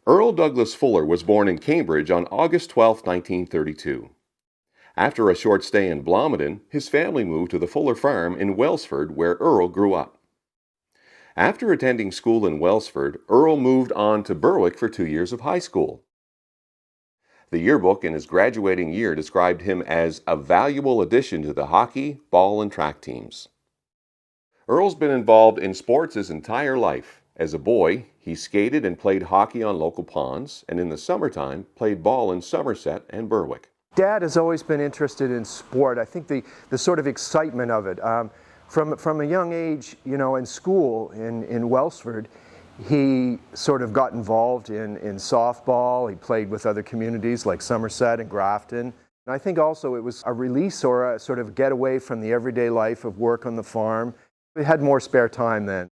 Earle Douglas Fuller was born in Cambridge on August 12, 1932. After a short stay in Blomidon, his family moved to the Fuller farm in Welsford, where Earle grew up. After attending school in Welsford, Earle moved on to Berwick for 2 years of high school. The yearbook in his graduating year described him as a valuable addition to the hockey, ball, and track teams. Earle's been involved in sports his entire life. As a boy, he skated and played hockey on local ponds, and in the summertime, played ball in Somerset and Berwick. Dad has always been interested in sport. I think the sort of excitement of it. From a young age, in school in Welsford, he sort of got involved in softball. He played with other communities like Somerset and Grafton. And I think also it was a release or a sort of getaway from the everyday life of work on the farm. He had more spare time then.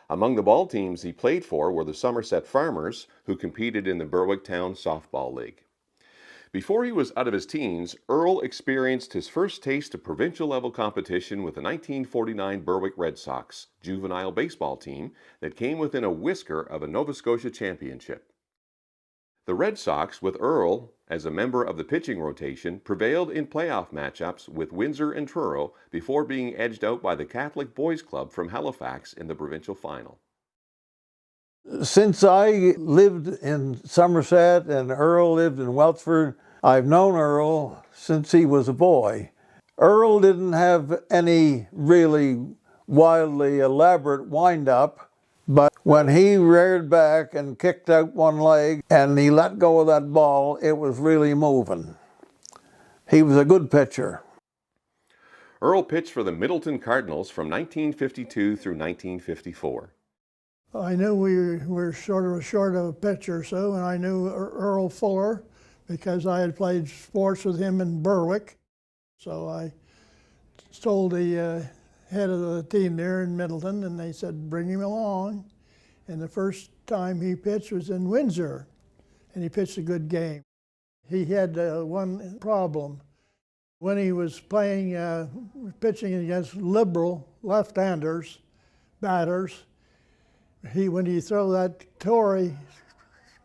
Among the ball teams he played for were the Somerset Farmers, who competed in the Berwick Town Softball League. Before he was out of his teens, Earle experienced his first taste of provincial-level competition with the 1949 Berwick Red Sox juvenile baseball team that came within a whisker of a Nova Scotia championship. The Red Sox, with Earle as a member of the pitching rotation, prevailed in playoff matchups with Windsor and Truro before being edged out by the Catholic Boys Club from Halifax in the provincial final. Since I lived in Somerset and Earle lived in Welsford, I've known Earle since he was a boy. Earle didn't have any really wildly elaborate wind-up, but when he reared back and kicked out one leg and he let go of that ball, it was really moving. He was a good pitcher. Earle pitched for the Middleton Cardinals from 1952 through 1954. I knew we were sort of short of a pitcher or so, and I knew Earle Fuller because I had played sports with him in Berwick. So I told the head of the team there in Middleton, and they said, bring him along. And the first time he pitched was in Windsor, and he pitched a good game. He had one problem. When he was playing, pitching against liberal left-handers, batters, when you throw that Tory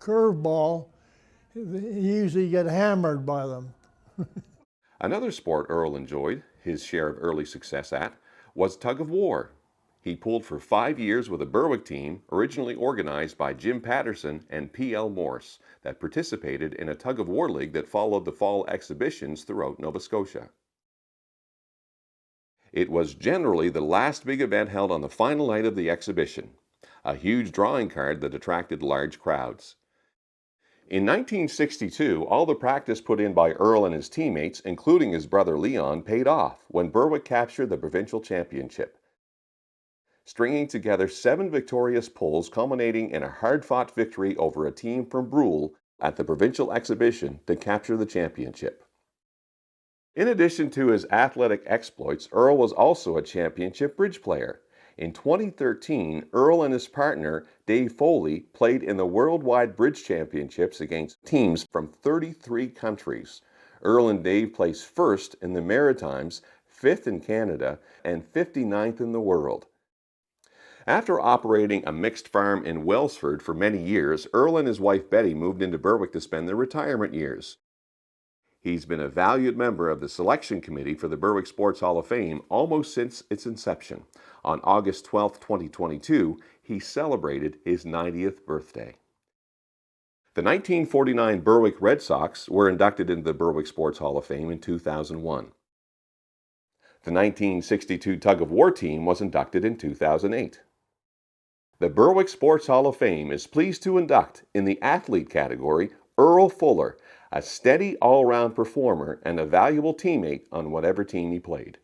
curveball, you usually get hammered by them. Another sport Earle enjoyed his share of early success at was tug of war. He pulled for 5 years with a Berwick team originally organized by Jim Patterson and P.L. Morse that participated in a tug of war league that followed the fall exhibitions throughout Nova Scotia. It was generally the last big event held on the final night of the exhibition, a huge drawing card that attracted large crowds. In 1962, all the practice put in by Earle and his teammates, including his brother Leon, paid off when Berwick captured the provincial championship, stringing together 7 victorious pulls culminating in a hard-fought victory over a team from Brule at the provincial exhibition to capture the championship. In addition to his athletic exploits, Earle was also a championship bridge player. In 2013, Earle and his partner, Dave Foley, played in the Worldwide Bridge Championships against teams from 33 countries. Earle and Dave placed first in the Maritimes, 5th in Canada, and 59th in the world. After operating a mixed farm in Welsford for many years, Earle and his wife Betty moved into Berwick to spend their retirement years. He's been a valued member of the selection committee for the Berwick Sports Hall of Fame almost since its inception. On August 12, 2022, he celebrated his 90th birthday. The 1949 Berwick Red Sox were inducted into the Berwick Sports Hall of Fame in 2001. The 1962 Tug of War team was inducted in 2008. The Berwick Sports Hall of Fame is pleased to induct in the athlete category Earle Fuller, a steady all-round performer and a valuable teammate on whatever team he played.